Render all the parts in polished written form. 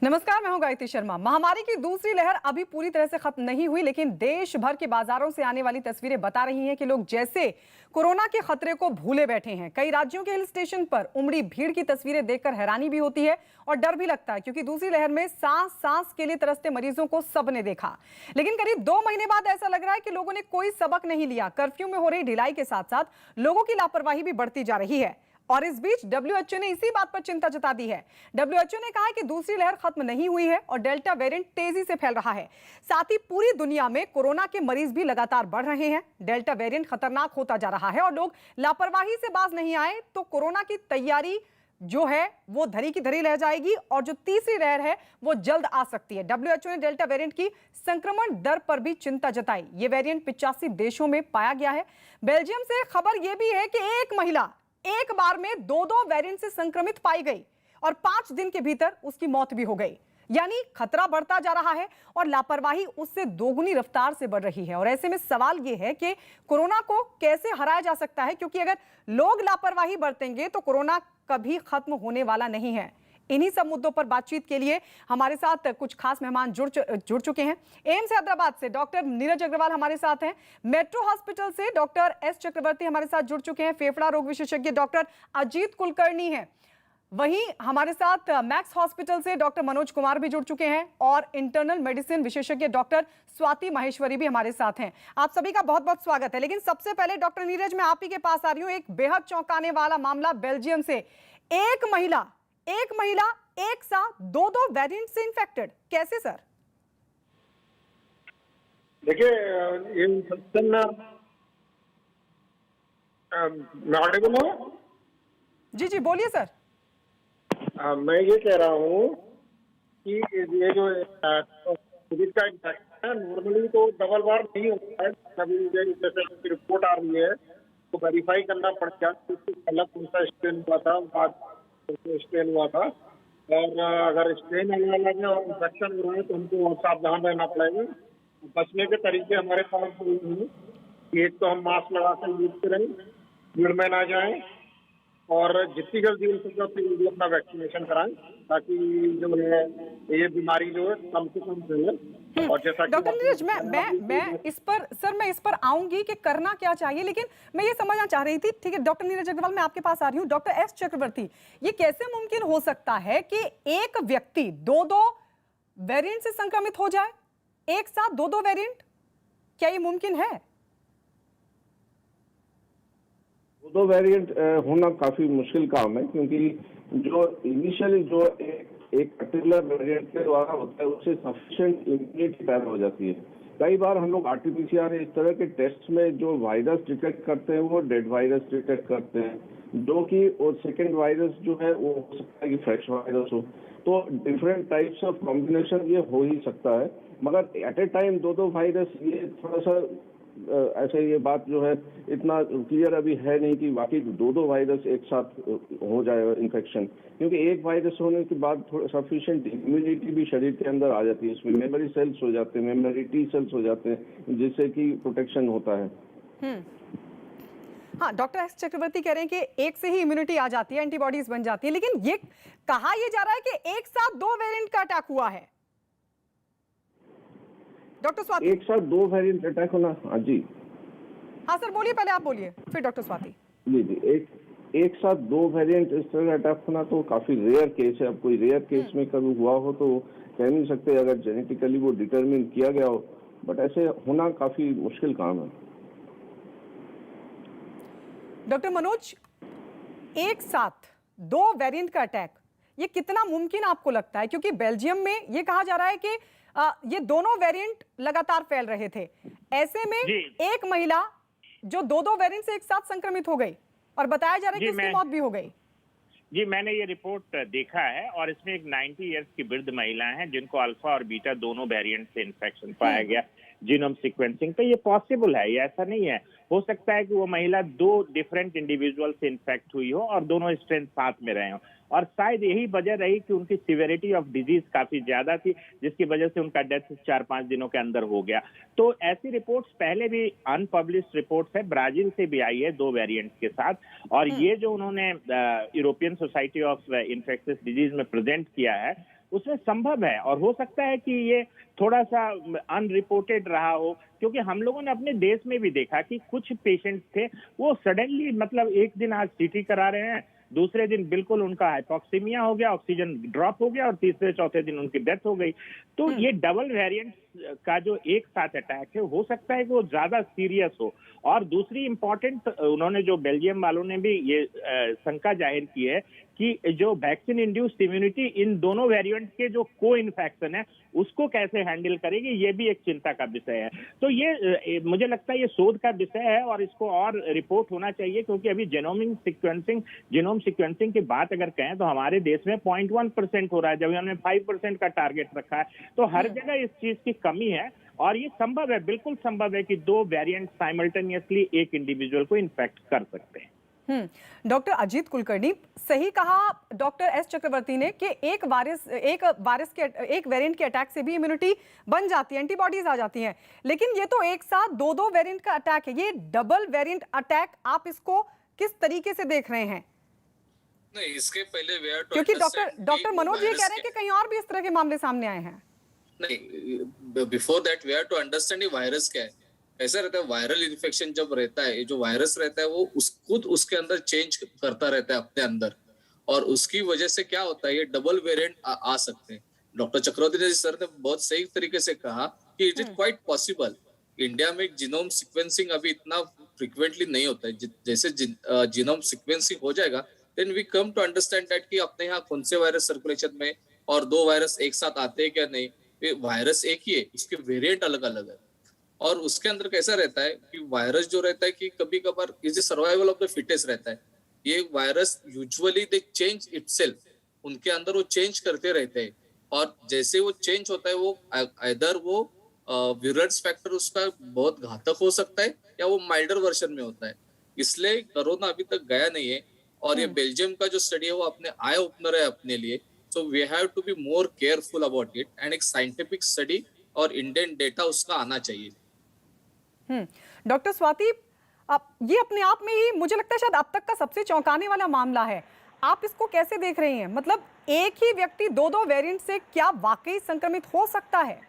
नमस्कार, मैं हूं गायत्री शर्मा। महामारी की दूसरी लहर अभी पूरी तरह से खत्म नहीं हुई, लेकिन देश भर के बाजारों से आने वाली तस्वीरें बता रही हैं कि लोग जैसे कोरोना के खतरे को भूले बैठे हैं। कई राज्यों के हिल स्टेशन पर उमड़ी भीड़ की तस्वीरें देखकर हैरानी भी होती है और डर भी लगता है, क्योंकि दूसरी लहर में सांस सांस के लिए तरसते मरीजों को सबने देखा। लेकिन करीब 2 महीने बाद ऐसा लग रहा है कि लोगों ने कोई सबक नहीं लिया। कर्फ्यू में हो रही ढिलाई के साथ साथ लोगों की लापरवाही भी बढ़ती जा रही है। और इस बीच डब्ल्यूएचओ ने इसी बात पर चिंता जता दी है। डब्ल्यूएचओ ने कहा है कि दूसरी लहर खत्म नहीं हुई है और डेल्टा वेरिएंट तेजी से फैल रहा है। साथ ही पूरी दुनिया में कोरोना के मरीज भी लगातार बढ़ रहे हैं। डेल्टा वेरिएंट खतरनाक होता जा रहा है और लोग लापरवाही से बाज नहीं आए तो कोरोना की तैयारी जो है वो धरी की धरी रह जाएगी और जो तीसरी लहर है वो जल्द आ सकती है। डब्ल्यूएचओ ने डेल्टा वेरिएंट की संक्रमण दर पर भी चिंता जताई। ये वेरिएंट 85 देशों में पाया गया है। बेल्जियम से खबर यह भी है कि एक महिला एक बार में दो वेरिएंट से संक्रमित पाई गई और 5 दिन के भीतर उसकी मौत भी हो गई। यानी खतरा बढ़ता जा रहा है और लापरवाही उससे दोगुनी रफ्तार से बढ़ रही है। और ऐसे में सवाल यह है कि कोरोना को कैसे हराया जा सकता है, क्योंकि अगर लोग लापरवाही बरतेंगे तो कोरोना कभी खत्म होने वाला नहीं है। इन्हीं सब मुद्दों पर बातचीत के लिए हमारे साथ कुछ खास मेहमान जुड़ चुके हैं। एम्स हैदराबाद से डॉक्टर नीरज अग्रवाल हमारे साथ हैं। मेट्रो हॉस्पिटल से डॉक्टर एस चक्रवर्ती हमारे साथ जुड़ चुके हैं। फेफड़ा रोग विशेषज्ञ डॉक्टर अजीत कुलकर्णी हैं। वहीं हमारे साथ मैक्स हॉस्पिटल से डॉक्टर मनोज कुमार भी जुड़ चुके हैं और इंटरनल मेडिसिन विशेषज्ञ डॉक्टर स्वाति माहेश्वरी भी हमारे साथ हैं। आप सभी का बहुत बहुत स्वागत है। लेकिन सबसे पहले डॉक्टर नीरज, मैं आप ही के पास आ रही हूं। एक बेहद चौंकाने वाला मामला बेल्जियम से। एक महिला एक साथ दो वेरिएंट से इन्फेक्टेड, कैसे सर? देखिए, ये इन्फेक्शन मैं ऑडिबल हूं? जी बोलिए सर। मैं ये कह रहा हूँ कि ये जो कोविड का इन्फेक्शन है, नॉर्मली तो डबल बार नहीं होता है। कभी जैसे रिपोर्ट आ रही है तो वेरीफाई करना पड़ता है कि पहला कौन सा स्ट्रेन हुआ था, बाद स्ट्रेन हुआ था। और अगर स्ट्रेन अलग है और इन्फेक्शन हो रहा है तो हमको सावधान रहना पड़ेगा। बचने के तरीके हमारे पास एक तो हम मास्क लगा कर यूज करें, भीड़ में ना जाएं और जितनी जल्दी हो सके उतनी जल्दी अपना वैक्सीनेशन कराएं, ताकि जो है ये बीमारी जो है कम से कम फैले। और जैसा डॉक्टर नीरज, मैं इस पर आऊंगी कि करना क्या चाहिए, लेकिन मैं ये समझना चाह रही थी। ठीक है डॉक्टर नीरज अग्रवाल, मैं आपके पास आ रही हूँ। डॉक्टर एस चक्रवर्ती, ये कैसे मुमकिन हो सकता है कि एक व्यक्ति दो वेरिएंट से संक्रमित हो जाए, एक साथ दो वेरिएंट? क्या ये मुमकिन है? दो वेरिएंट होना काफी मुश्किल काम है, क्योंकि जो इनिशियली जो एक पर्टिकुलर वेरिएंट के द्वारा होता है उससे सफिशिएंट इम्यूनिटी पैदा हो जाती है। कई बार हम लोग आरटीपीसीआर इस तरह के टेस्ट में जो वायरस डिटेक्ट करते हैं वो डेड वायरस डिटेक्ट करते हैं, जो कि और सेकेंड वायरस जो है वो हो सकता है कि फ्रेश वायरस हो। तो डिफरेंट टाइप्स ऑफ कॉम्बिनेशन ये हो ही सकता है, मगर एट ए टाइम दो वायरस, ये थोड़ा सा ऐसे ये बात जो है इतना क्लियर अभी है नहीं कि वाकई दो वायरस एक साथ हो जाएगा इन्फेक्शन, क्योंकि एक वायरस होने के बाद थोड़ा सफिशिएंट इम्यूनिटी भी शरीर के अंदर आ जाती है। इसमें मेमोरी सेल्स हो जाते हैं, मेमोरी टी सेल्स हो जाते हैं, जिससे कि प्रोटेक्शन होता है। हाँ, डॉक्टर एस चक्रवर्ती कह रहे हैं कि एक से ही इम्यूनिटी आ जाती है, एंटीबॉडीज बन जाती है। लेकिन ये कहा यह जा रहा है कि एक साथ 2 वेरिएंट का अटैक हुआ है। डॉक्टर स्वाति, एक साथ 2 वेरिएंट अटैक होना? हाँ जी, हाँ सर बोलिए, पहले आप बोलिए फिर डॉक्टर स्वाति। जी एक साथ 2 वेरिएंट इस तरह अटैक होना तो काफी रेयर केस है। अब कोई रेयर केस में कभी हुआ हो तो कह नहीं सकते, अगर जेनेटिकली वो डिटरमिन किया गया हो, बट ऐसे होना काफी मुश्किल काम है। डॉक्टर मनोज, एक साथ 2 वेरिएंट का अटैक, ये कितना मुमकिन आपको लगता है? क्योंकि बेल्जियम में ये कहा जा रहा है कि ये दोनों वेरिएंट लगातार फैल रहे थे। ऐसे में एक महिला जो दो वेरिएंट से एक साथ संक्रमित हो गई और बताया जा रहा है कि उसकी मौत भी हो गई। जी, मैंने ये रिपोर्ट देखा है और इसमें एक 90 इयर्स की वृद्ध महिला है जिनको अल्फा और बीटा दोनों वेरिएंट से इन्फेक्शन पाया गया जीनोम सीक्वेंसिंग। तो ये पॉसिबल है, ये ऐसा नहीं है। हो सकता है कि वो महिला 2 डिफरेंट इंडिविजुअल से इन्फेक्ट हुई हो और दोनों स्ट्रेन साथ में रहे हो, और शायद यही वजह रही कि उनकी सिवियरिटी ऑफ डिजीज काफी ज्यादा थी, जिसकी वजह से उनका डेथ 4-5 दिनों के अंदर हो गया। तो ऐसी रिपोर्ट्स पहले भी अनपब्लिश्ड रिपोर्ट्स है, ब्राजील से भी आई है 2 वेरिएंट्स के साथ। और ये जो उन्होंने European society of infectious disease में प्रेजेंट किया है, उसमें संभव है, और हो सकता है कि ये थोड़ा सा अनरिपोर्टेड रहा हो, क्योंकि हम लोगों ने अपने देश में भी देखा कि कुछ पेशेंट्स थे, वो सडनली मतलब एक दिन आज सीटी करा रहे हैं, दूसरे दिन बिल्कुल उनका हाइपोक्सीमिया हो गया, ऑक्सीजन ड्रॉप हो गया, और तीसरे चौथे दिन उनकी डेथ हो गई। तो ये डबल वेरिएंट का जो एक साथ अटैक है, हो सकता है कि वो ज्यादा सीरियस हो। और दूसरी इंपॉर्टेंट, उन्होंने जो बेल्जियम वालों ने भी ये शंका जाहिर की है कि जो वैक्सीन इंड्यूस्ड इम्यूनिटी इन दोनों वेरिएंट के जो को इन्फेक्शन है उसको कैसे हैंडल करेगी, ये भी एक चिंता का विषय है। तो ये मुझे लगता है ये शोध का विषय है और इसको और रिपोर्ट होना चाहिए, क्योंकि अभी जीनोम सीक्वेंसिंग की बात अगर कहें तो हमारे देश में 0.1% हो रहा है, जब हमने 5% का टारगेट रखा है। तो हर जगह इस चीज की कमी है, और ये संभव है, बिल्कुल संभव है कि दो वेरिएंट साइमल्टेनियसली एक इंडिविजुअल को इन्फेक्ट कर सकते हैं। डॉक्टर अजीत कुलकर्णी, सही कहा डॉक्टर एस चक्रवर्ती ने कि एक वेरिएंट के अटैक से भी इम्यूनिटी बन जाती है, एंटीबॉडीज आ जाती हैं, लेकिन ये तो एक साथ दो वेरिएंट का अटैक है। ये डबल वेरिएंट अटैक आप इसको किस तरीके से देख रहे हैं? नहीं, इसके पहले क्योंकि डॉक्टर मनोज ये कह रहे हैं कि कहीं और भी इस तरह के मामले सामने आए हैं। नहीं, before that we have to understand ये वायरस क्या है। ऐसा रहता है, वायरल इन्फेक्शन जब रहता है, जो वायरस रहता है वो खुद उसके अंदर चेंज करता रहता है अपने अंदर, और उसकी वजह से क्या होता है, ये डबल वेरिएंट आ सकते हैं। डॉक्टर चक्रवर्ती सर ने बहुत सही तरीके से कहा कि it is quite possible. India में जीनोम सीक्वेंसिंग अभी इतना फ्रिक्वेंटली नहीं होता है। जैसे जीनोम सीक्वेंसिंग हो जाएगा, then we come to understand that कि अपने यहाँ कौन से वायरस सर्कुलेशन में, और दो वायरस एक साथ आते हैं क्या नहीं। वायरस एक ही है, उसके वेरिएंट अलग अलग है, और उसके अंदर कैसा रहता है कि वायरस जो रहता है कि कभी कभार is survival of the fittest रहता है। ये virus usually they change itself, उनके अंदर वो चेंज करते रहते हैं, और जैसे वो चेंज होता है वो आइदर वो विरुलेंस फैक्टर उसका बहुत घातक हो सकता है, या वो माइल्डर वर्जन में होता है। इसलिए कोरोना अभी तक गया नहीं है, और ये बेल्जियम का जो स्टडी है वो अपने आई ओपनर है अपने लिए। So we have to be more careful about it, and एक साइंटिफिक स्टडी और इंडियन डेटा उसका आना चाहिए। डॉक्टर स्वाति, ये अपने आप में ही मुझे लगता है शायद अब तक का सबसे चौंकाने वाला मामला है। आप इसको कैसे देख रही हैं? मतलब एक ही व्यक्ति दो वेरिएंट से क्या वाकई संक्रमित हो सकता है?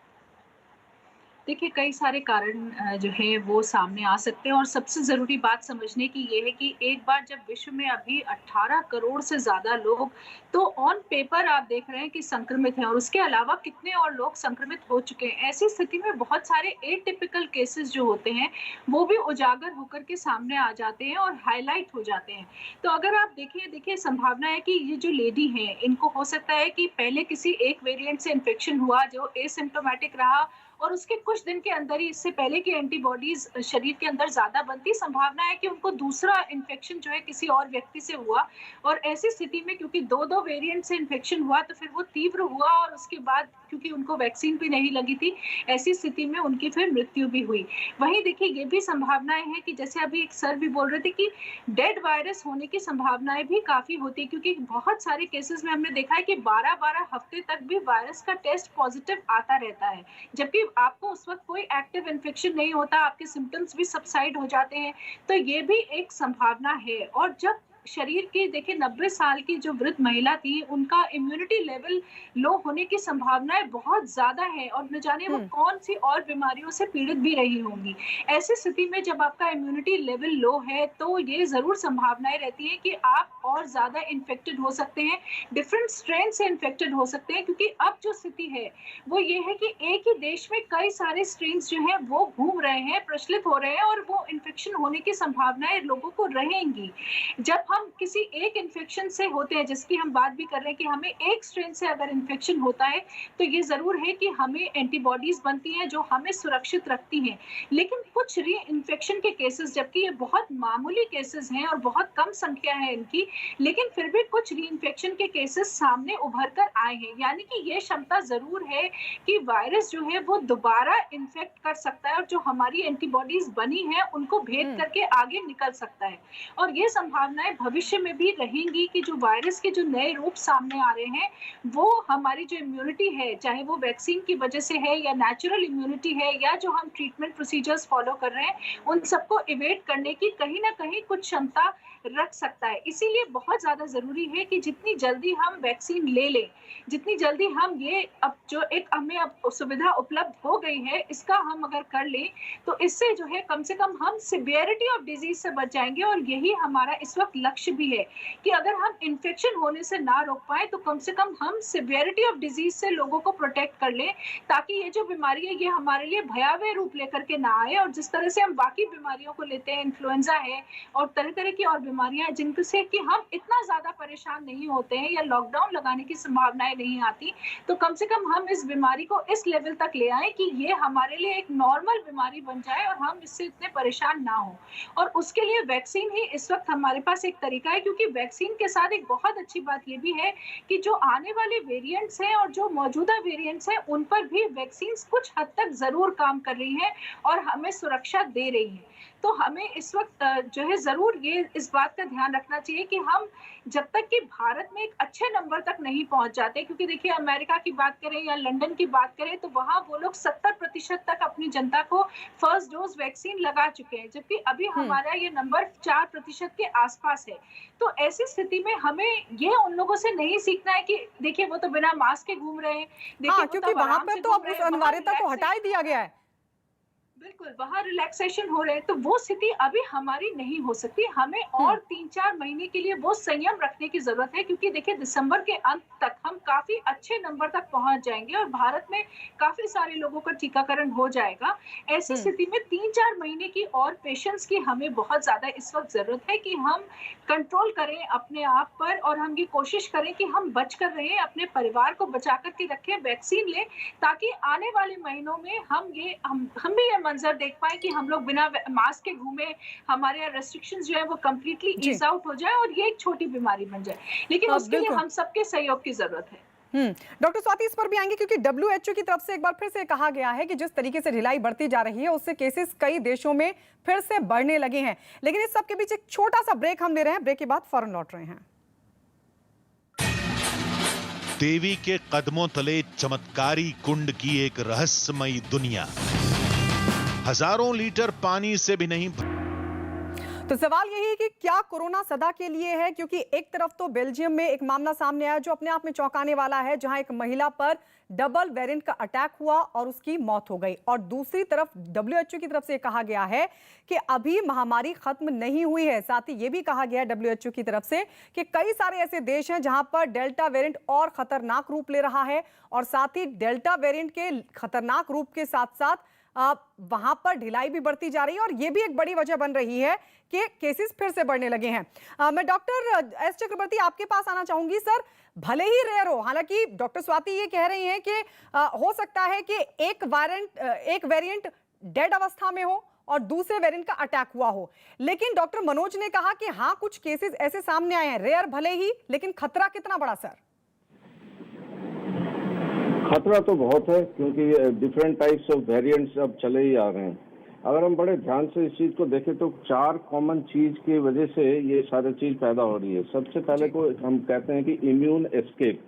देखिए, कई सारे कारण जो है वो सामने आ सकते हैं, और सबसे ज़रूरी बात समझने की ये है कि एक बार जब विश्व में अभी 18 करोड़ से ज़्यादा लोग तो ऑन पेपर आप देख रहे हैं कि संक्रमित हैं, और उसके अलावा कितने और लोग संक्रमित हो चुके हैं। ऐसी स्थिति में बहुत सारे एटिपिकल केसेस जो होते हैं वो भी उजागर होकर के सामने आ जाते हैं और हाईलाइट हो जाते हैं। तो अगर आप देखिए संभावना है कि ये जो लेडी हैं, इनको हो सकता है कि पहले किसी एक वेरिएंट से इन्फेक्शन हुआ जो एसिम्प्टोमेटिक रहा, और उसके कुछ दिन के अंदर ही इससे पहले की एंटीबॉडीज शरीर के अंदर ज्यादा बनती, संभावना है कि उनको दूसरा इन्फेक्शन जो है किसी और व्यक्ति से हुआ, और ऐसी स्थिति में क्योंकि दो वेरिएंट से इन्फेक्शन हुआ तो फिर वो तीव्र हुआ, और उसके बाद क्योंकि उनको वैक्सीन भी नहीं लगी थी, ऐसी स्थिति में उनकी फिर मृत्यु भी हुई। वहीं देखिए, ये भी संभावनाएं हैं कि जैसे अभी एक सर भी बोल रहे थे कि डेड वायरस होने की संभावनाएं भी काफी होती है, क्योंकि बहुत सारे केसेस में हमने देखा है कि 12-12 हफ्ते तक भी वायरस का टेस्ट पॉजिटिव आता रहता है, जबकि आपको उस वक्त कोई एक्टिव इन्फेक्शन नहीं होता, आपके सिम्टम्स भी सबसाइड हो जाते हैं। तो ये भी एक संभावना है। और जब शरीर की देखिए 90 साल की जो वृद्ध महिला थी, उनका इम्यूनिटी लेवल लो होने की संभावनाएं बहुत ज्यादा है, और न जाने वो कौन सी और बीमारियों से पीड़ित भी रही होंगी। ऐसी स्थिति में जब आपका इम्यूनिटी लेवल लो है तो ये जरूर संभावनाएं रहती है कि आप और ज्यादा इन्फेक्टेड हो सकते हैं, डिफरेंट स्ट्रेन से इन्फेक्टेड हो सकते हैं, क्योंकि अब जो स्थिति है वो ये है कि एक ही देश में कई सारे स्ट्रेन्स जो है वो घूम रहे हैं, प्रचलित हो रहे हैं, और वो इन्फेक्शन होने की संभावनाएं लोगों को रहेंगी। जब हम किसी एक इन्फेक्शन से होते हैं, जिसकी हम बात भी कर रहे हैं कि हमें एक स्ट्रेन से अगर इन्फेक्शन होता है तो ये जरूर है कि हमें एंटीबॉडीज बनती हैं जो हमें सुरक्षित रखती हैं। लेकिन कुछ री इन्फेक्शन के केसेस, जबकि ये बहुत मामूली केसेस हैं और बहुत कम संख्या है इनकी, लेकिन फिर भी कुछ री इन्फेक्शन के केसेस सामने उभर कर आए हैं। यानी कि ये क्षमता जरूर है कि वायरस जो है वो दोबारा इन्फेक्ट कर सकता है, और जो हमारी एंटीबॉडीज बनी है उनको भेद करके आगे निकल सकता है। और ये संभावनाएं भविष्य में भी रहेंगी कि जो वायरस के जो नए रूप सामने आ रहे हैं, वो हमारी जो इम्यूनिटी है, चाहे वो वैक्सीन की वजह से है या नेचुरल इम्यूनिटी है या जो हम ट्रीटमेंट प्रोसीजर्स फॉलो कर रहे हैं, उन सबको इवेट करने की कहीं न कहीं कुछ क्षमता रख सकता है। इसीलिए बहुत ज़्यादा ज़रूरी है कि जितनी जल्दी हम वैक्सीन ले लें, जितनी जल्दी हम ये अब जो एक हमें अब सुविधा उपलब्ध हो गई है, इसका हम अगर कर लें, तो इससे जो है कम से कम हम सिवियरिटी ऑफ डिज़ीज़ से बच जाएँगे और यही हमारा इस वक़्त लक्ष्य भी है कि अगर हम इन्फेक्शन होने से ना रोक पाएँ, तो कम से कम हम सिवियरिटी ऑफ डिज़ीज़ से लोगों को प्रोटेक्ट कर लें, ताकि ये जो बीमारी है, ये हमारे लिए भयावह रूप लेकर के ना आए और जिस तरह से हम बाकी बीमारियों को लेते हैं, इन्फ्लुएंज़ा है और तरह-तरह की और बीमारियां हैं जिनसे कि हम इतना ज्यादा परेशान नहीं होते हैं या लॉकडाउन लगाने की संभावनाएं नहीं आती, तो कम से कम हम इस बीमारी को इस लेवल तक ले आए कि ये हमारे लिए एक नॉर्मल बीमारी बन जाए और हम इससे इतने परेशान ना हो। और उसके लिए वैक्सीन ही इस वक्त हमारे पास एक तरीका है, क्योंकि वैक्सीन के साथ एक बहुत अच्छी बात ये भी है कि जो आने वाले वेरिएंट्स हैं और जो मौजूदा वेरिएंट्स हैं, उन पर भी वैक्सीन कुछ हद तक जरूर काम कर रही है और हमें सुरक्षा दे रही है। तो हमें इस वक्त जो है जरूर ये इस बात का ध्यान रखना चाहिए कि हम जब तक कि भारत में एक अच्छे नंबर तक नहीं पहुंच जाते, क्योंकि देखिए अमेरिका की बात करें या लंदन की बात करें तो वहां वो लोग 70% तक अपनी जनता को फर्स्ट डोज वैक्सीन लगा चुके हैं, जबकि अभी हमारा ये नंबर 4% के आसपास है। तो ऐसी स्थिति में हमें ये उन लोगों से नहीं सीखना है कि देखिए वो तो बिना मास्क के घूम रहे हैं, देखिए क्योंकि वहां पर तो अब उस अनिवार्यता को हटा ही दिया गया है। बिल्कुल, वहाँ रिलैक्सेशन हो रहे हैं, तो वो स्थिति अभी हमारी नहीं हो सकती। हमें और 3-4 महीने के लिए वो संयम रखने की ज़रूरत है, क्योंकि देखिए दिसंबर के अंत तक हम काफ़ी अच्छे नंबर तक पहुँच जाएँगे और भारत में काफ़ी सारे लोगों का टीकाकरण हो जाएगा। ऐसी स्थिति में 3-4 महीने की और पेशेंस की हमें बहुत ज़्यादा इस वक़्त ज़रूरत है कि हम कंट्रोल करें अपने आप पर और हम ये कोशिश करें कि हम बच कर रहें, अपने परिवार को बचा कर के रखें, वैक्सीन लें, ताकि आने वाले महीनों में हम भी ये मंजर देख पाए कि हम लोग बिना मास्क के घूमे, हमारे रेस्ट्रिक्शंस जो है वो कंप्लीटली ईज आउट हो जाए और ये एक छोटी बीमारी बन जाए। लेकिन उसके लिए हम सबके सहयोग की जरूरत है। डॉक्टर स्वाति इस पर भी आएंगे, क्योंकि WHO की तरफ से एक बार फिर से कहा गया है कि जिस तरीके से ढिलाई बढ़ती जा रही है उससे केसेस कई देशों में फिर से बढ़ने लगे हैं। लेकिन इस सब के बीच एक छोटा सा ब्रेक हम ले रहे हैं, ब्रेक के बाद फौरन लौट रहे हैं। देवी के कदमों तले चमत्कारी कुंड की एक रहस्यमयी दुनिया, हजारों लीटर पानी से भी नहीं। तो सवाल यही है कि क्या कोरोना सदा के लिए है, क्योंकि एक तरफ तो बेल्जियम में एक मामला सामने आया जो अपने आप में चौंकाने वाला है, जहां एक महिला पर डबल वेरिएंट का अटैक हुआ और उसकी मौत हो गई, और दूसरी तरफ WHO की तरफ से कहा गया है कि अभी महामारी खत्म नहीं हुई है। साथ ही यह भी कहा गया है WHO की तरफ से कि कई सारे ऐसे देश हैं जहां पर डेल्टा वेरिएंट और खतरनाक रूप ले रहा है, और साथ ही डेल्टा वेरिएंट के खतरनाक रूप के साथ साथ वहां पर ढिलाई भी बढ़ती जा रही है, और यह भी एक बड़ी वजह बन रही है कि केसेस फिर से बढ़ने लगे हैं। मैं डॉक्टर एस चक्रवर्ती आपके पास आना चाहूंगी। सर, भले ही रेयर हो, हालांकि डॉक्टर स्वाति ये कह रही हैं कि हो सकता है कि एक वेरिएंट डेड अवस्था में हो और दूसरे वेरिएंट का अटैक हुआ हो, लेकिन डॉक्टर मनोज ने कहा कि हाँ, कुछ केसेस ऐसे सामने आए हैं, रेयर भले ही, लेकिन खतरा कितना बड़ा सर? खतरा तो बहुत है, क्योंकि डिफरेंट टाइप्स ऑफ वेरिएंट्स अब चले ही आ रहे हैं। अगर हम बड़े ध्यान से इस चीज को देखें तो 4 कॉमन चीज की वजह से ये सारी चीज पैदा हो रही है। सबसे पहले को हम कहते हैं कि इम्यून एस्केप,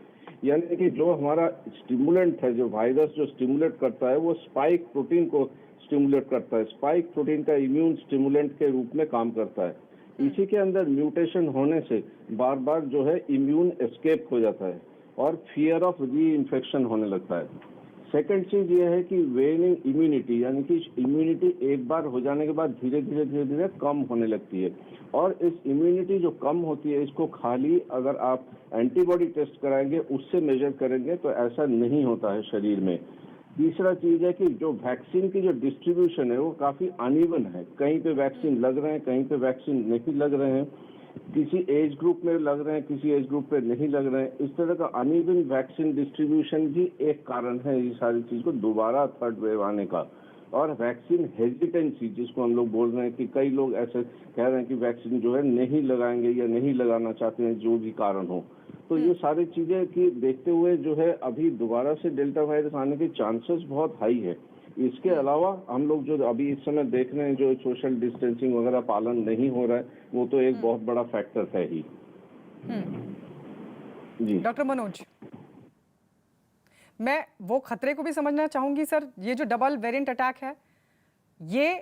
यानी कि जो हमारा स्टिमुलेंट है, जो वायरस जो स्टिमुलेट करता है, वो स्पाइक प्रोटीन को स्टिमुलेट करता है। स्पाइक प्रोटीन का इम्यून स्टिमुलेंट के रूप में काम करता है। इसी के अंदर म्यूटेशन होने से बार बार जो है इम्यून एस्केप हो जाता है और फियर ऑफ री इन्फेक्शन होने लगता है। सेकंड चीज ये है कि वेनिंग इम्यूनिटी, यानी कि इम्यूनिटी एक बार हो जाने के बाद धीरे धीरे कम होने लगती है, और इस इम्यूनिटी जो कम होती है इसको खाली अगर आप एंटीबॉडी टेस्ट कराएंगे, उससे मेजर करेंगे, तो ऐसा नहीं होता है शरीर में। तीसरा चीज है कि जो वैक्सीन की जो डिस्ट्रीब्यूशन है वो काफी अनइवन है, कहीं पे वैक्सीन लग रहे हैं, कहीं पे वैक्सीन नहीं लग रहे हैं, किसी एज ग्रुप में लग रहे हैं, किसी एज ग्रुप पे नहीं लग रहे हैं। इस तरह का अनइवन वैक्सीन डिस्ट्रीब्यूशन भी एक कारण है ये सारी चीज को दोबारा थर्ड वेव आने का। और वैक्सीन हेजिटेंसी, जिसको हम लोग बोल रहे हैं कि कई लोग ऐसे कह रहे हैं कि वैक्सीन जो है नहीं लगाएंगे या नहीं लगाना चाहते हैं, जो भी कारण हो। तो ये सारी चीजें की देखते हुए जो है अभी दोबारा से डेल्टा वायरस आने के चांसेस बहुत हाई है। इसके अलावा हम लोग जो अभी इस समय देख रहे हैं, जो सोशल डिस्टेंसिंग वगैरह पालन नहीं हो रहा है, वो तो एक बहुत बड़ा फैक्टर है ही। जी डॉक्टर मनोज, मैं वो खतरे को भी समझना चाहूंगी सर। ये जो डबल वेरिएंट अटैक है, ये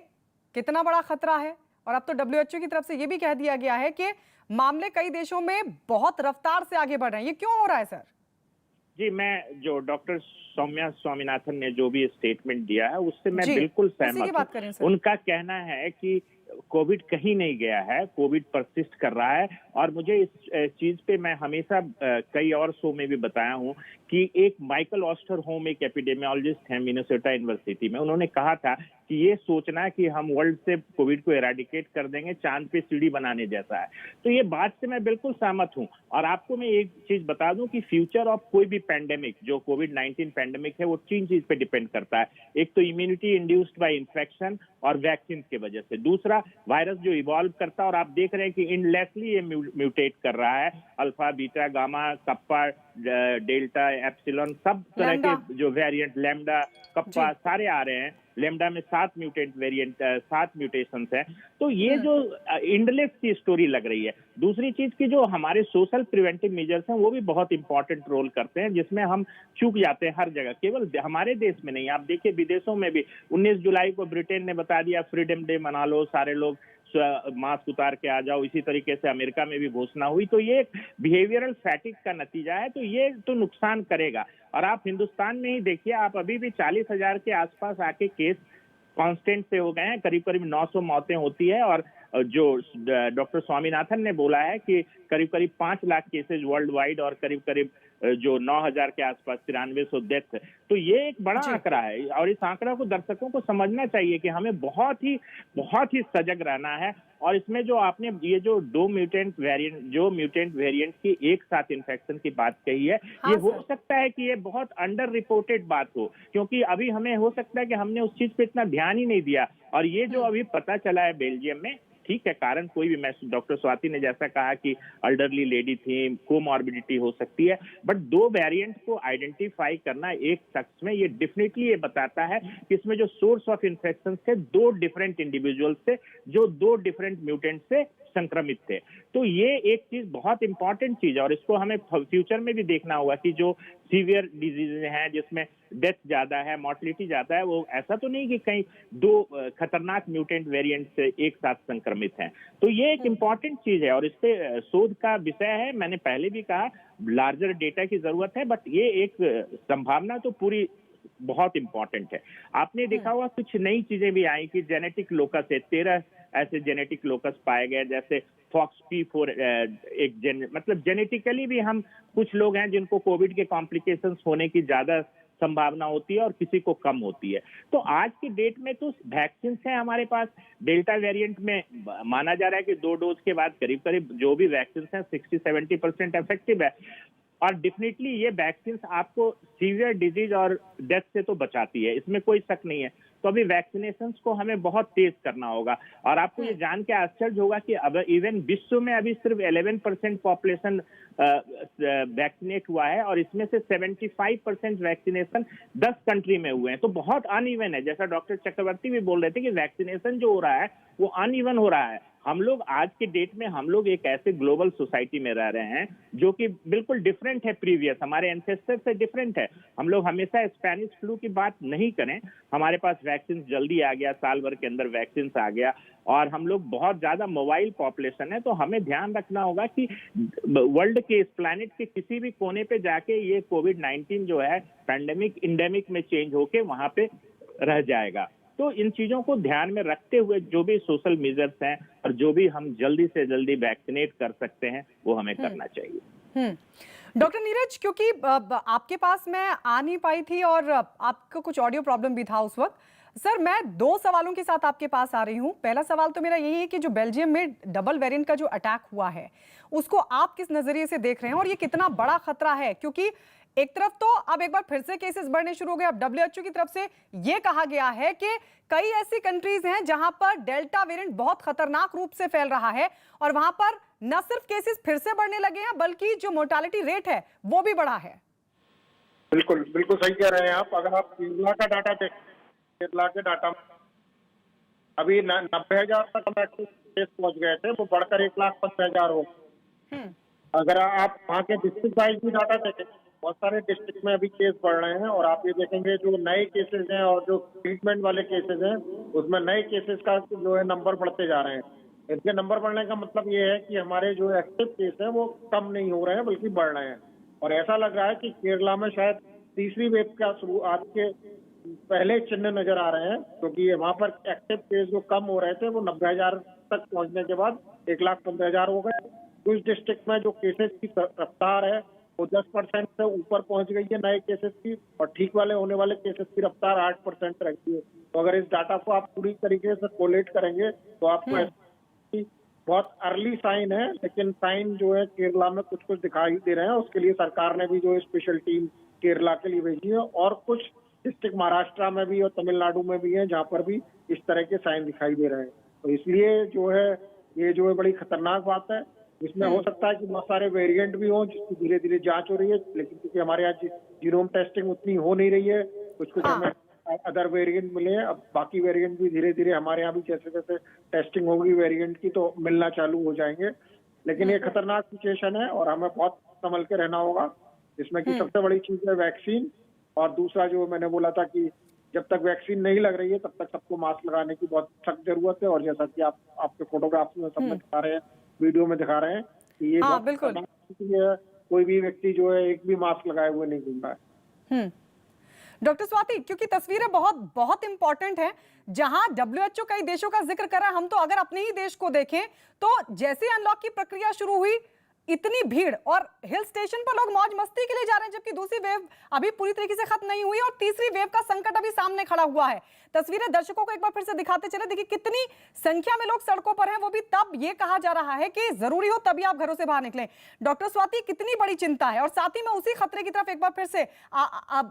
कितना बड़ा खतरा है? और अब तो WHO की तरफ से ये भी कह दिया गया है कि मामले कई देशों में बहुत रफ्तार से आगे बढ़ रहे हैं। ये क्यों हो रहा है सर? जी, मैं जो डॉक्टर सौम्या स्वामीनाथन ने जो भी स्टेटमेंट दिया है उससे मैं जी, बिल्कुल उसी की सहमत बात करें हूँ। सर। उनका कहना है कि कोविड कहीं नहीं गया है, कोविड परसिस्ट कर रहा है। और मुझे इस चीज पे मैं हमेशा कई और शो में भी बताया हूँ कि एक माइकल ऑस्टर होम एक एपिडेमियोलॉजिस्ट हैं मिनेसोटा यूनिवर्सिटी में, उन्होंने कहा था कि ये सोचना कि हम वर्ल्ड से कोविड को एराडिकेट कर देंगे चांद पे सीढ़ी बनाने जैसा है। तो ये बात से मैं बिल्कुल सहमत हूँ। और आपको मैं एक चीज बता दूं कि फ्यूचर ऑफ कोई भी पैंडेमिक, जो कोविड-19 पैंडेमिक है, वो 3 चीज पे डिपेंड करता है। एक तो इम्यूनिटी इंड्यूस्ड बाय इन्फेक्शन और वैक्सीन की वजह से, दूसरा वायरस जो इवॉल्व करता है, और आप देख रहे हैं कि इनलेसली ये म्यूटेट कर रहा है। Alpha, beta, gamma, kappa, delta, epsilon, सब तरह के जो वेरिएंट, लैम्डा, कप्पा, सारे आ रहे हैं। लैम्डा में 7 म्यूटेंट वेरिएंट, 7 म्यूटेशंस हैं। तो ये जो इंडलेस की स्टोरी लग रही है। दूसरी चीज की जो हमारे सोशल प्रिवेंटिव मेजर्स हैं वो भी बहुत इंपॉर्टेंट रोल करते हैं, जिसमें हम चूक जाते हैं हर जगह, केवल हमारे देश में नहीं। आप देखिए विदेशों में भी 19 जुलाई को ब्रिटेन ने बता दिया फ्रीडम डे मना लो, सारे लोग मास्क उतार के आ जाओ। इसी तरीके से अमेरिका में भी घोषणा हुई। तो ये बिहेवियरल फैटिक का नतीजा है, तो ये तो नुकसान करेगा। और आप हिंदुस्तान में ही देखिए, आप अभी भी 40,000 के आसपास आके केस कांस्टेंट से हो गए हैं, करीब करीब 900 मौतें होती है। और जो डॉक्टर स्वामीनाथन ने बोला है कि करीब करीब 5 लाख केसेज वर्ल्ड वाइड और करीब करीब जो 9,000 के आसपास 9300 डेथ। तो ये एक बड़ा आंकड़ा है, और इस आंकड़ा को दर्शकों को समझना चाहिए कि हमें बहुत ही सजग रहना है। और इसमें जो आपने ये जो म्यूटेंट वेरिएंट की एक साथ इन्फेक्शन की बात कही है, ये हो सकता है कि ये बहुत अंडर रिपोर्टेड बात हो, क्योंकि अभी हमें हो सकता है कि हमने उस चीज पे इतना ध्यान ही नहीं दिया। और ये जो अभी पता चला है बेल्जियम में, ठीक है, कारण कोई भी, मैं डॉक्टर स्वाति ने जैसा कहा कि अल्डरली लेडी थी, कोमॉर्बिडिटी हो सकती है, बट 2 वेरिएंट को आइडेंटिफाई करना एक शख्स में, ये डेफिनेटली ये बताता है कि इसमें जो सोर्स ऑफ इन्फेक्शन थे 2 डिफरेंट इंडिविजुअल से, जो 2 डिफरेंट म्यूटेंट से संक्रमित थे। तो ये एक चीज बहुत इंपॉर्टेंट चीज है, और इसको हमें फ्यूचर में भी देखना होगा कि जो सीवियर डिजीज हैं, जिसमें डेथ ज्यादा है, मॉर्टिलिटी ज्यादा है, वो ऐसा तो नहीं कि कहीं 2 खतरनाक म्यूटेंट वेरिएंट से एक साथ संक्रमित हैं। तो ये एक इंपॉर्टेंट चीज है, और इस पे शोध का विषय है। मैंने पहले भी कहा लार्जर डेटा की जरूरत है, बट ये एक संभावना तो पूरी बहुत इंपॉर्टेंट है। आपने देखा हुआ कुछ नई चीजें भी आई कि जेनेटिक लोकस है, 13 ऐसे जेनेटिक लोकस पाए गए, जैसे FOXP4 मतलब जेनेटिकली भी हम कुछ लोग हैं जिनको कोविड के कॉम्प्लिकेशंस होने की ज्यादा संभावना होती है और किसी को कम होती है। तो आज की डेट में तो वैक्सीन हैं हमारे पास। डेल्टा वेरिएंट में माना जा रहा है कि 2 डोज के बाद करीब करीब जो भी वैक्सीन हैं 60-70% इफेक्टिव है। और डेफिनेटली ये वैक्सीन आपको सीवियर डिजीज और डेथ से तो बचाती है, इसमें कोई शक नहीं है। तो अभी वैक्सीनेशन को हमें बहुत तेज करना होगा। और आपको ये जान के आश्चर्य होगा कि अब इवन विश्व में अभी सिर्फ 11% पॉपुलेशन वैक्सीनेट हुआ है, और इसमें से 75% वैक्सीनेशन 10 कंट्री में हुए हैं। तो बहुत अनइवन है, जैसा डॉक्टर चक्रवर्ती भी बोल रहे थे कि वैक्सीनेशन जो हो रहा है वो अनइवन हो रहा है। हम लोग आज के डेट में हम लोग एक ऐसे ग्लोबल सोसाइटी में रह रहे हैं जो कि बिल्कुल डिफरेंट है प्रीवियस, हमारे एंसेस्टर से डिफरेंट है। हम लोग हमेशा स्पेनिश फ्लू की बात नहीं करें, हमारे पास वैक्सीन जल्दी आ गया, साल भर के अंदर वैक्सीन आ गया, और हम लोग बहुत ज्यादा मोबाइल पॉपुलेशन है। तो हमें ध्यान रखना होगा कि वर्ल्ड के, इस प्लैनेट के किसी भी कोने पे जाके ये कोविड-19 जो है पैंडेमिक इंडेमिक में चेंज होके वहां पे रह जाएगा। तो इन चीजों को ध्यान में रखते हुए जो भी सोशल मेजर्स हैं और जो भी हम जल्दी से जल्दी वैक्सीनेट कर सकते हैं वो हमें करना चाहिए। डॉक्टर नीरज, क्योंकि आपके पास मैं आ नहीं पाई थी और आपको कुछ ऑडियो प्रॉब्लम भी था उस वक्त, सर मैं 2 सवालों के साथ आपके पास आ रही हूं। पहला सवाल तो मेरा यही है कि जो बेल्जियम में डबल वेरिएंट का जो अटैक हुआ है उसको आप किस नजरिए से देख रहे हैं, और ये कितना बड़ा खतरा है? क्योंकि एक तरफ तो अब एक बार फिर से केसेस बढ़ने शुरू हो गए। अब WHO की तरफ से यह कहा गया है कि कई ऐसी कंट्रीज हैं जहां पर डेल्टा वेरिएंट बहुत खतरनाक रूप से फैल रहा है, और वहां पर न सिर्फ केसेस फिर से बढ़ने लगे हैं बल्कि जो मोर्टालिटी रेट है वो भी बढ़ा है। बिल्कुल बिल्कुल सही कह रहे हैं आप। अगर आप केरला का डाटा देखें केरला के डाटा में अभी 90,000 तक हम एक्टिव केस पहुंच गए थे, वो बढ़कर 1,15,000 हो गए। अगर आप वहाँ के डिस्ट्रिक्ट वाइज भी डाटा देखें, बहुत सारे डिस्ट्रिक्ट में अभी केस बढ़ रहे हैं, और आप ये देखेंगे जो नए केसेस हैं और जो ट्रीटमेंट वाले केसेस हैं, उसमें नए केसेस का जो है नंबर बढ़ते जा रहे हैं। इसके नंबर बढ़ने का मतलब ये है कि हमारे जो एक्टिव केस हैं वो कम नहीं हो रहे हैं बल्कि बढ़ रहे हैं। और ऐसा लग रहा है कि केरला में शायद तीसरी वेव का शुरुआत के पहले चिन्ह नजर आ रहे हैं, क्योंकि वहाँ पर एक्टिव केस जो कम हो रहे थे वो 90,000 तक पहुंचने के बाद 1,15,000 हो गए। कुछ डिस्ट्रिक्ट में जो केसेस की रफ्तार है वो 10% से ऊपर पहुंच गई है नए केसेस की, और ठीक वाले होने वाले केसेस की रफ्तार 8% रहती है। तो अगर इस डाटा को आप पूरी तरीके से कोलेट करेंगे तो आपको बहुत अर्ली साइन है, लेकिन साइन जो है केरला में कुछ कुछ दिखाई दे रहे हैं। उसके लिए सरकार ने भी जो स्पेशल टीम केरला के लिए भेजी है, और कुछ डिस्ट्रिक्ट महाराष्ट्र में भी और तमिलनाडु में भी है जहाँ पर भी इस तरह के साइन दिखाई दे रहे हैं। तो इसलिए जो है ये जो है बड़ी खतरनाक बात है। इसमें हो सकता है कि बहुत सारे वेरिएंट भी हों जिसकी धीरे धीरे जांच हो रही है, लेकिन क्योंकि हमारे यहाँ जीनोम टेस्टिंग उतनी हो नहीं रही है, कुछ हमें अदर वेरिएंट मिले हैं। अब बाकी वेरिएंट भी धीरे धीरे हमारे यहाँ भी जैसे जैसे टेस्टिंग होगी वेरिएंट की तो मिलना चालू हो जाएंगे। लेकिन ये खतरनाक सिचुएशन है और हमें बहुत संभल के रहना होगा। इसमें की सबसे बड़ी चीज है वैक्सीन, और दूसरा जो मैंने बोला था कि जब तक वैक्सीन नहीं लग रही है तब तक सबको मास्क लगाने की बहुत सख्त जरूरत है। और जैसा कि आपके फोटोग्राफ्स में सब में दिखा रहे हैं, वीडियो में दिखा रहे हैं कि ये बिल्कुल कोई भी व्यक्ति जो है एक भी मास्क लगाए हुए नहीं घूम रहा है। डॉक्टर स्वाति, क्योंकि तस्वीरें बहुत बहुत इंपॉर्टेंट है, जहां WHO कई देशों का जिक्र कर रहा है, हम तो अगर अपने ही देश को देखें तो जैसे अनलॉक की प्रक्रिया शुरू हुई इतनी भीड़, और हिल स्टेशन पर लोग मौज मस्ती के लिए जा रहे हैं, जबकि दूसरी वेव अभी पूरी तरीके से खत्म नहीं हुई और तीसरी वेव का संकट अभी सामने खड़ा हुआ है। तस्वीरें दर्शकों को एक बार फिर से दिखाते चले, देखिए कितनी संख्या में लोग सड़कों पर हैं, वो भी तब ये कहा जा रहा है कि जरूरी हो तभी आप घरों से बाहर निकलें। डॉक्टर स्वाति, कितनी बड़ी चिंता है, और साथ ही मैं उसी खतरे की तरफ एक बार फिर से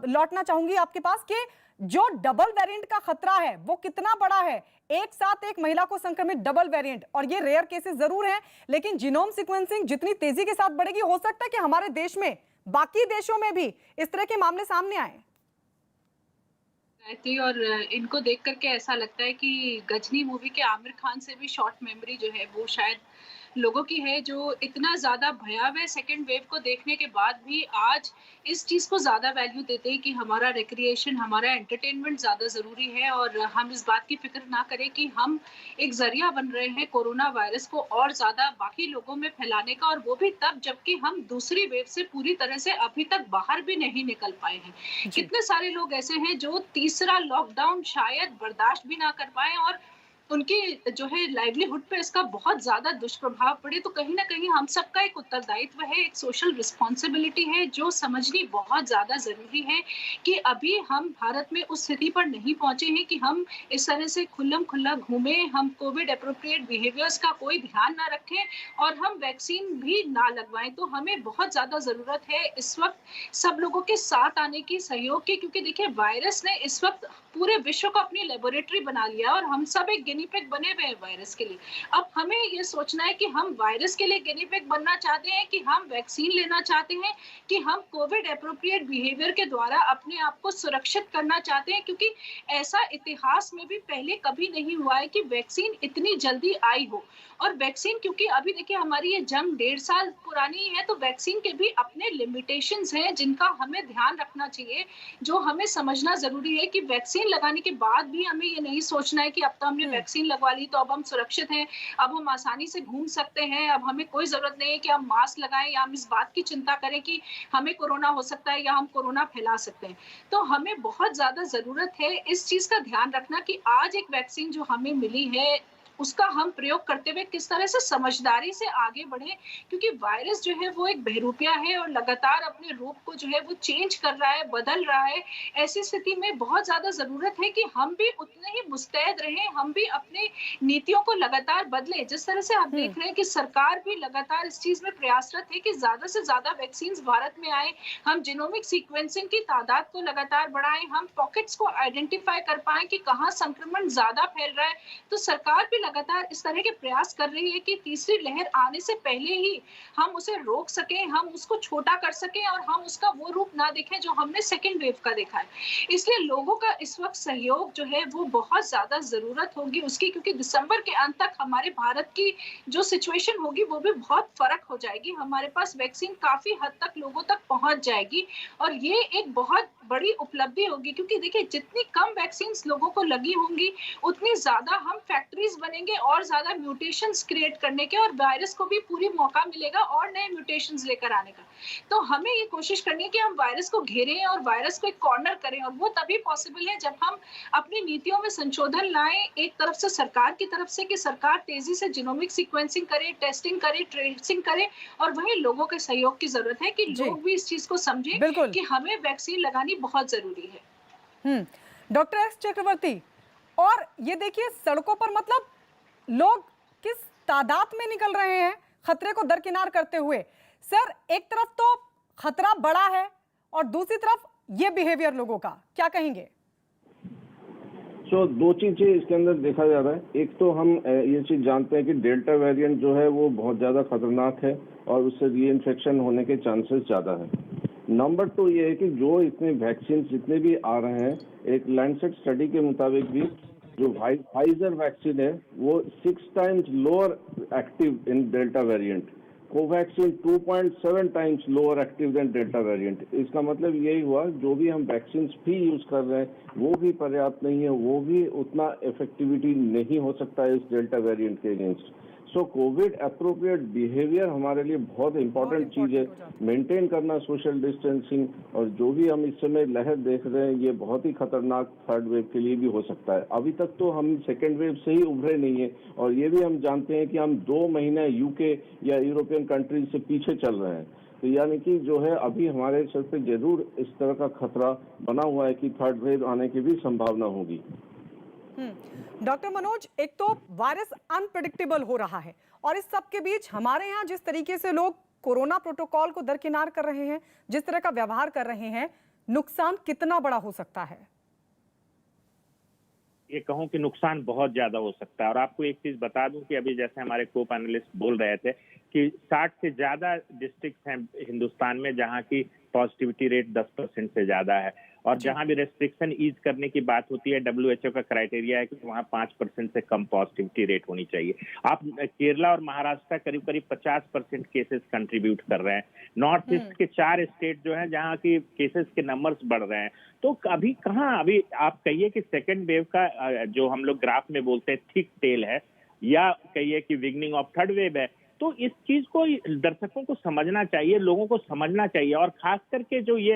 लौटना चाहूंगी आपके पास कि जो डबल वेरिएंट का खतरा है वो कितना बड़ा है। एक साथ एक महिला को संक्रमित डबल वेरिएंट, और ये रेयर केसेस जरूर हैं, लेकिन जीनोम सीक्वेंसिंग जितनी तेजी के साथ बढ़ेगी, हो सकता है कि हमारे देश में, बाकी देशों में भी इस तरह के मामले सामने आए। और इनको देख करके ऐसा लगता है कि गजनी मूवी के आमिर खान से भी शॉर्ट मेमोरी जो है वो शायद लोगों की है, जो इतना ज्यादा भयावह सेकेंड वेव को देखने के बाद भी आज इस चीज को ज्यादा वैल्यू देते हैं कि हमारा रिक्रिएशन, हमारा एंटरटेनमेंट ज्यादा जरूरी है, और हम इस बात की फिक्र ना करें कि हम एक जरिया बन रहे हैं कोरोना वायरस को और ज्यादा बाकी लोगों में फैलाने का, और वो भी तब जबकि हम दूसरी वेव से पूरी तरह से अभी तक बाहर भी नहीं निकल पाए हैं। कितने सारे लोग ऐसे हैं जो तीसरा लॉकडाउन शायद बर्दाश्त भी ना कर पाए, और उनकी जो है लाइवलीहुड पे इसका बहुत ज्यादा दुष्प्रभाव पड़े। तो कहीं ना कहीं हम सबका एक उत्तरदायित्व है, एक सोशल रिस्पॉन्सिबिलिटी है जो समझनी बहुत ज्यादा जरूरी है कि अभी हम भारत में उस स्थिति पर नहीं पहुंचे हैं कि हम इस तरह से खुल्लम खुल्ला घूमे, हम कोविड एप्रोप्रिएट बिहेवियर्स का कोई ध्यान ना रखें और हम वैक्सीन भी ना लगवाएं। तो हमें बहुत ज्यादा जरूरत है इस वक्त सब लोगों के साथ आने की, सहयोग की, क्योंकि देखिए वायरस ने इस वक्त पूरे विश्व को अपनी लेबोरेटरी बना लिया और हम सब एक गिनी पिग बने हुए हैं वायरस के लिए। अब हमें ये सोचना है कि हम वायरस के लिए गिनी पिग बनना चाहते हैं, कि हम वैक्सीन लेना चाहते हैं, कि हम कोविड एप्रोप्रिएट बिहेवियर के द्वारा अपने आप को सुरक्षित करना चाहते हैं, क्योंकि ऐसा इतिहास में भी पहले कभी नहीं हुआ है कि वैक्सीन इतनी जल्दी आई हो। और वैक्सीन, क्योंकि अभी देखिए हमारी ये जंग 1.5 साल पुरानी है, तो वैक्सीन के भी अपने लिमिटेशंस हैं जिनका हमें ध्यान रखना चाहिए, जो हमें समझना जरूरी है कि वैक्सीन लगाने के बाद भी हमें ये नहीं सोचना है कि अब तो हमने वैक्सीन लगवा ली तो अब हम सुरक्षित हैं, अब हम आसानी से घूम सकते हैं, अब हमें कोई जरूरत नहीं है कि हम मास्क लगाएं या हम इस बात की चिंता करें कि हमें कोरोना हो सकता है या हम कोरोना फैला सकते हैं। तो हमें बहुत ज्यादा जरूरत है इस चीज का ध्यान रखना कि आज एक वैक्सीन जो हमें मिली है उसका हम प्रयोग करते हुए किस तरह से समझदारी से आगे बढ़े, क्योंकि वायरस जो है वो एक बहरूपिया है और लगातार अपने रूप को जो है वो चेंज कर रहा है, बदल रहा है। ऐसी स्थिति में बहुत ज्यादा जरूरत है कि हम भी उतने ही मुस्तैद रहें, हम भी अपनी नीतियों को लगातार बदलें। जिस तरह से आप देख रहे हैं कि सरकार भी लगातार इस चीज में प्रयासरत है कि ज्यादा से ज्यादा वैक्सीन भारत में आए, हम जीनोमिक सीक्वेंसिंग की तादाद को लगातार बढ़ाएं, हम पॉकेट्स को आइडेंटिफाई कर पाएं कि कहाँ संक्रमण ज्यादा फैल रहा है। तो सरकार भी लगातार इस तरह के प्रयास कर रही है कि तीसरी लहर आने से पहले ही हम उसे रोक सकें, हम उसको छोटा कर सकें और हम उसका वो रूप ना देखें जो हमने सेकेंड वेव का देखा है। इसलिए लोगों का इस वक्त सहयोग जो है वो बहुत ज्यादा जरूरत होगी उसकी, क्योंकि दिसंबर के अंत तक हमारे भारत की जो सिचुएशन होगी वो भी बहुत फर्क हो जाएगी। हमारे पास वैक्सीन काफी हद तक लोगों तक पहुंच जाएगी और ये एक बहुत बड़ी उपलब्धि होगी, क्योंकि देखिए जितनी कम वैक्सीन लोगों को लगी होंगी उतनी ज्यादा हम फैक्ट्रीज बनेंगे और ज्यादा म्यूटेशंस क्रिएट करने के, और वायरस को भी पूरी मौका मिलेगा और नए म्यूटेशंस लेकर आने का। तो हमें ये कोशिश करनी है कि हम वायरस को घेरें और वायरस को एक कॉर्नर करें, और वो तभी पॉसिबल है जब हम अपनी नीतियों में संशोधन लाएं, एक तरफ से सरकार की तरफ से कि सरकार तेजी से जीनोमिक सीक्वेंसिंग करे, टेस्टिंग करे, ट्रेसिंग करे, और वहीं लोगों के सहयोग की जरूरत है कि लोग भी इस चीज को समझें कि हमें वैक्सीन लगानी बहुत जरूरी है। डॉक्टर एस चक्रवर्ती, और ये देखिए सड़कों पर मतलब लोग किस तादाद में निकल रहे हैं खतरे को दरकिनार करते हुए। सर, एक तरफ तो खतरा बड़ा है और दूसरी तरफ ये बिहेवियर लोगों का, क्या कहेंगे? तो दो चीजें इसके अंदर देखा जा रहा है। एक तो हम ये चीज जानते हैं कि डेल्टा वेरिएंट जो है वो बहुत ज्यादा खतरनाक है और उससे री-इन्फेक्शन होने के चांसेस ज्यादा है। नंबर 2 ये है कि जो इतने वैक्सीन जितने भी आ रहे हैं, एक लैंडसेट स्टडी के मुताबिक भी जो फाइजर वैक्सीन है वो 6 times lower active in delta variant, Covaxin 2.7 times lower active than delta variant. इसका मतलब यही हुआ जो भी हम वैक्सीन भी यूज कर रहे हैं वो भी पर्याप्त नहीं है, वो भी उतना इफेक्टिविटी नहीं हो सकता है इस डेल्टा वेरिएंट के अगेंस्ट। सो कोविड अप्रोप्रिएट बिहेवियर हमारे लिए बहुत इंपॉर्टेंट चीज है। मेंटेन करना सोशल डिस्टेंसिंग, और जो भी हम इस समय लहर देख रहे हैं ये बहुत ही खतरनाक थर्ड वेव के लिए भी हो सकता है। अभी तक तो हम सेकेंड वेव से ही उभरे नहीं है, और ये भी हम जानते हैं कि हम 2 महीने यूके या यूरोपियन कंट्रीज से पीछे चल रहे हैं। तो यानी कि जो है अभी हमारे सर पे जरूर इस तरह का खतरा बना हुआ है कि थर्ड वेव आने की भी संभावना होगी। डॉक्टर मनोज, एक तो वायरस अनप्रेडिक्टेबल हो रहा है और इस सब के बीच हमारे यहाँ जिस तरीके से लोग कोरोना प्रोटोकॉल को दरकिनार कर रहे हैं, जिस तरह का व्यवहार कर रहे हैं, नुकसान कितना बड़ा हो सकता है? ये कहूं कि नुकसान बहुत ज्यादा हो सकता है। और आपको एक चीज बता दूं कि अभी जैसे हमारे को पैनलिस्ट बोल रहे थे कि 60 से ज्यादा डिस्ट्रिक्ट हैं हिंदुस्तान में जहां की पॉजिटिविटी रेट 10% से ज्यादा है, और जहां भी रेस्ट्रिक्शन ईज करने की बात होती है WHO का क्राइटेरिया है कि वहां 5% से कम पॉजिटिविटी रेट होनी चाहिए। आप केरला और महाराष्ट्र करीब करीब 50% केसेस कंट्रीब्यूट कर रहे हैं। नॉर्थ ईस्ट के 4 स्टेट जो हैं जहां की केसेस के नंबर्स बढ़ रहे हैं। तो अभी कहाँ, अभी आप कहिए कि सेकेंड वेव का जो हम लोग ग्राफ में बोलते हैं थिक टेल है, या कहिए कि बिगिनिंग ऑफ थर्ड वेव है, तो इस चीज को दर्शकों को समझना चाहिए, लोगों को समझना चाहिए। और खास करके जो ये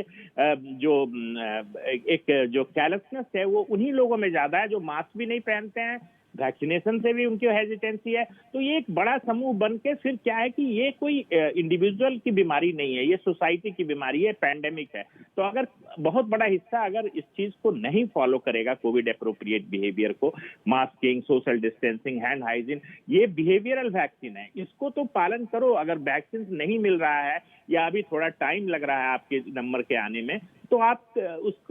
एक जो कैलसनेस है वो उन्हीं लोगों में ज्यादा है जो मास्क भी नहीं पहनते हैं, वैक्सीनेशन से भी उनकी हेजिटेंसी है। तो ये एक बड़ा समूह बन के फिर क्या है कि ये कोई इंडिविजुअल की बीमारी नहीं है, ये सोसाइटी की बीमारी है, पैंडेमिक है। तो अगर बहुत बड़ा हिस्सा अगर इस चीज को नहीं फॉलो करेगा, कोविड अप्रोप्रिएट बिहेवियर को, masking, social distancing, hand hygiene, ये बिहेवियरल वैक्सीन है, इसको तो पालन करो। अगर वैक्सीन नहीं मिल रहा है या अभी थोड़ा टाइम लग रहा है आपके नंबर के आने में, तो आप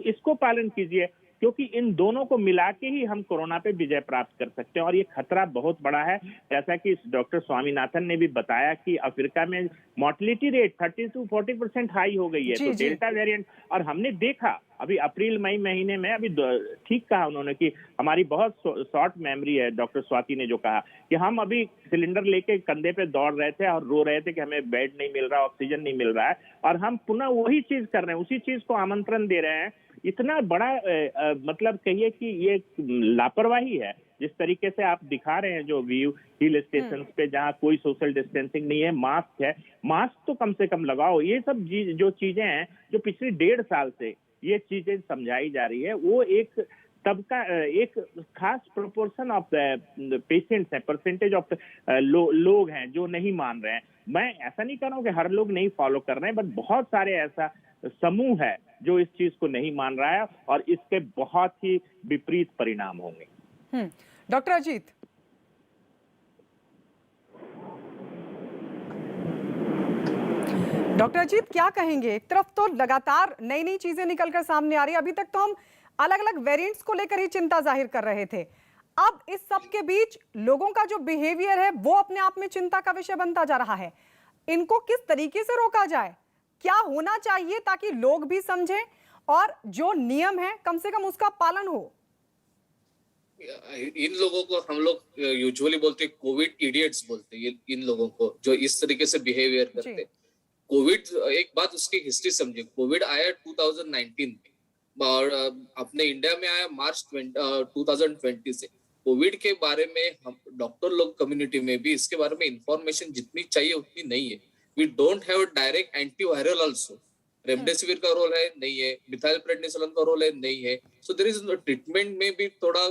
इसको पालन कीजिए, क्योंकि इन दोनों को मिला के ही हम कोरोना पे विजय प्राप्त कर सकते हैं। और ये खतरा बहुत बड़ा है, जैसा कि डॉक्टर स्वामीनाथन ने भी बताया कि अफ्रीका में मोर्टेलिटी रेट 30 से 40% हाई हो गई है। तो डेल्टा वेरिएंट, और हमने देखा अभी अप्रैल मई महीने में, अभी ठीक कहा उन्होंने कि हमारी बहुत शॉर्ट मेमोरी है, डॉक्टर स्वाति ने जो कहा कि हम अभी सिलेंडर लेके कंधे पे दौड़ रहे थे और रो रहे थे कि हमें बेड नहीं मिल रहा, ऑक्सीजन नहीं मिल रहा है, और हम पुनः वही चीज कर रहे हैं, उसी चीज को आमंत्रण दे रहे हैं। इतना बड़ा मतलब कहिए कि ये लापरवाही है जिस तरीके से आप दिखा रहे हैं जो व्यू हिल स्टेशन पे जहाँ कोई सोशल डिस्टेंसिंग नहीं है, मास्क है, मास्क तो कम से कम लगाओ। ये सब जो चीजें हैं जो पिछले 1.5 साल से ये चीजें समझाई जा रही है, वो एक तबका, एक खास प्रोपोर्शन ऑफ पेशेंट्स है, परसेंटेज ऑफ लोग हैं जो नहीं मान रहे हैं। मैं ऐसा नहीं कर रहा हूँ कि हर लोग नहीं फॉलो कर रहे हैं, बट बहुत सारे ऐसा समूह है जो इस चीज को नहीं मान रहा है, और इसके बहुत ही विपरीत परिणाम होंगे। डॉक्टर अजीत, डॉक्टर अजीत क्या कहेंगे? एक तरफ तो लगातार नई नई चीजें निकलकर सामने आ रही है, अभी तक तो हम अलग अलग वेरिएंट्स को लेकर ही चिंता जाहिर कर रहे थे, अब इस सब के बीच लोगों का जो बिहेवियर है वो अपने आप में चिंता का विषय बनता जा रहा है। इनको किस तरीके से रोका जाए, क्या होना चाहिए ताकि लोग भी समझें और जो नियम है कम से कम उसका पालन हो? इन लोगों को हम लोग यूजुअली बोलते हैं कोविड इडियट्स बोलते हैं, इन लोगों को जो इस तरीके से बिहेवियर करते हैं। कोविड, एक बात उसकी हिस्ट्री समझे, कोविड आया 2019 में और अपने इंडिया में आया मार्च 2020 से। कोविड के बारे में हम डॉक्टर लोग कम्युनिटी में भी इसके बारे में इंफॉर्मेशन जितनी चाहिए उतनी नहीं है। We don't have direct antiviral also. Remdesivir का रोल है नहीं है, मिथाइलप्रेडनिसोलोन का रोल है नहीं है। सो देयर इज ट्रीटमेंट में भी थोड़ा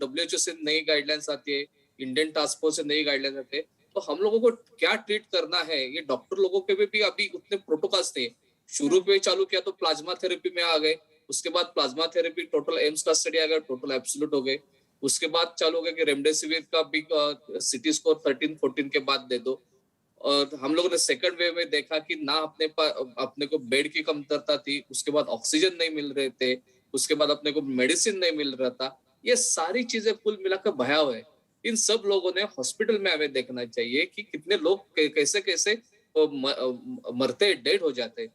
WHO से नई गाइडलाइंस आती है, इंडियन टास्क फोर्स से नई गाइडलाइंस आती है। तो हम लोगों को क्या ट्रीट करना है, ये डॉक्टर लोगों के भी अभी उतने प्रोटोकॉल्स थे। शुरू में चालू किया तो प्लाज्मा थेरेपी में आ गए, उसके बाद प्लाज्मा थेरेपी टोटल एम्स का स्टडी आ गया, टोटल एब्सोल्यूट हो गए। उसके बाद चालू हो गया कि रेमडेसिविर का भी सिटी स्कोर 13-14 के बाद दे दो। और हम लोगों ने सेकंड वेव में देखा कि ना अपने को बेड की कमतरता थी, उसके बाद ऑक्सीजन नहीं मिल रहे थे, उसके बाद अपने को मेडिसिन नहीं मिल रहा था। ये सारी चीजें कुल मिलाकर भयावह है। इन सब लोगों ने हॉस्पिटल में हमें देखना चाहिए कि कितने लोग कैसे कैसे मरते, डेड हो जाते।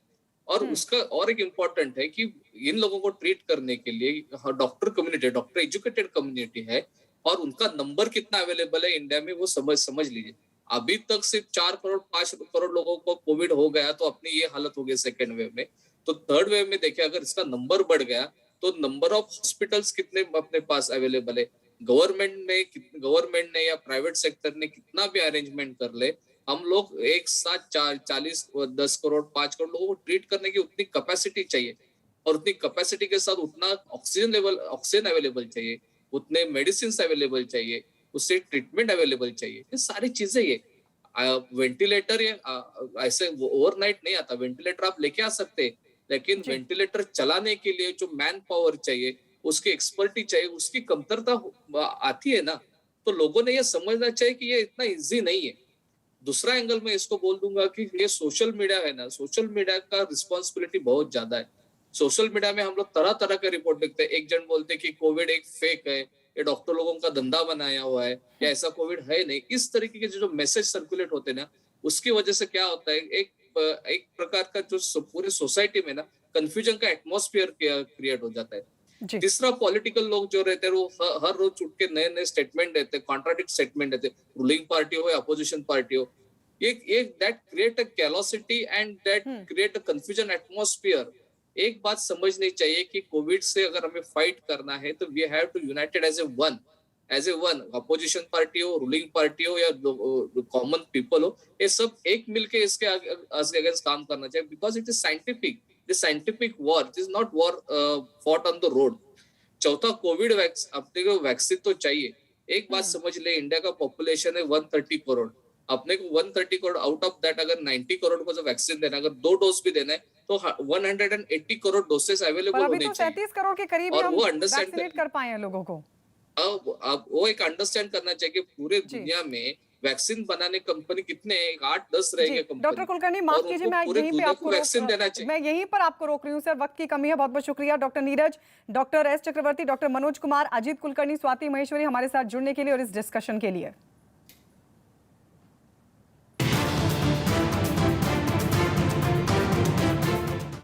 और उसका और एक इम्पोर्टेंट है कि इन लोगों को ट्रीट करने के लिए doctor community, doctor educated community है और उनका नंबर कितना अवेलेबल है इंडिया में वो समझ लीजिए। अभी तक सिर्फ 4 करोड़ 5 करोड़ लोगों को कोविड हो गया तो अपनी ये हालत हो गई सेकेंड वेव में। तो थर्ड वेव में देखिए अगर इसका नंबर बढ़ गया तो नंबर ऑफ हॉस्पिटल्स कितने अपने पास अवेलेबल है। गवर्नमेंट ने या प्राइवेट सेक्टर ने कितना भी अरेंजमेंट कर ले, हम लोग एक साथ 10 करोड़ 5 करोड़ लोगों को ट्रीट करने की उतनी कैपेसिटी चाहिए और उतनी कैपेसिटी के साथ उतना ऑक्सीजन अवेलेबल चाहिए, उतने मेडिसिन अवेलेबल चाहिए, उससे ट्रीटमेंट अवेलेबल चाहिए। ये सारी चीजें ये वेंटिलेटर ये ऐसे ओवरनाइट नहीं आता। वेंटिलेटर आप लेके आ सकते हैं, लेकिन वेंटिलेटर चलाने के लिए जो मैन पावर चाहिए, उसकी एक्सपर्टीज चाहिए, उसकी कमतरता आती है ना। तो लोगों ने ये समझना चाहिए कि ये इतना इजी नहीं है। दूसरा एंगल में इसको बोल दूंगा कि ये सोशल मीडिया है ना, सोशल मीडिया का रिस्पॉन्सिबिलिटी बहुत ज्यादा है। सोशल मीडिया में हम लोग तरह तरह के रिपोर्ट देखते हैं। एक जन बोलते हैं कि कोविड एक फेक है, ये डॉक्टर लोगों का धंधा बनाया हुआ है, या ऐसा कोविड है नहीं। इस तरीके के जो मैसेज सर्कुलेट होते हैं ना, उसकी वजह से क्या होता है, एक प्रकार का जो पूरे सोसाइटी में ना कंफ्यूजन का एटमॉस्फेयर क्रिएट हो जाता है। तीसरा, पॉलिटिकल लोग जो रहते हैं वो हर रोज उठ के नए नए स्टेटमेंट देते हैं, कॉन्ट्राडिक्ट स्टेटमेंट देते हैं, रूलिंग पार्टी हो या अपोजिशन पार्टी हो। ये that create a callosity and that create a confusion atmosphere. एक बात समझनी चाहिए कि कोविड से अगर हमें फाइट करना है तो we have to united as a one. Opposition party हो, रूलिंग पार्टी हो या कॉमन पीपल हो, ये सब एक मिलके इसके अगेंस्ट काम करना चाहिए। Because it is scientific, this scientific war, it is not war fought on the road. चौथा, कोविड अपने को वैक्सीन तो चाहिए। एक बात समझ ले, इंडिया का पॉपुलेशन है 130 करोड़। अपने को 130 करोड़ आउट ऑफ दैट अगर 90 करोड़ को जो वैक्सीन देना, अगर 2 डोज भी देना है तो 180 करोड़ डोसेस अवेलेबल होने चाहिए। 37 करोड़ के करीब और हम वो अंडरस्टैंड वैक्सीनेट कर पाए हैं लोगों को। अब वो एक अंडरस्टैंड करना चाहिए कि पूरे दुनिया में वैक्सीन बनाने कंपनी कितने, 8-10 रहेंगे कंपनी। डॉक्टर कुलकर्णी, माफ कीजिए, मैं यहीं पे आपको वैक्सीन देना चाहिए। मैं यहीं पर आपको रोक रही हूँ सर, वक्त की कमी है। बहुत बहुत शुक्रिया डॉक्टर नीरज, डॉक्टर एस चक्रवर्ती, डॉक्टर मनोज कुमार, अजीत कुलकर्णी, स्वाति महेश्वरी हमारे साथ जुड़ने के लिए और इस डिस्कशन के लिए।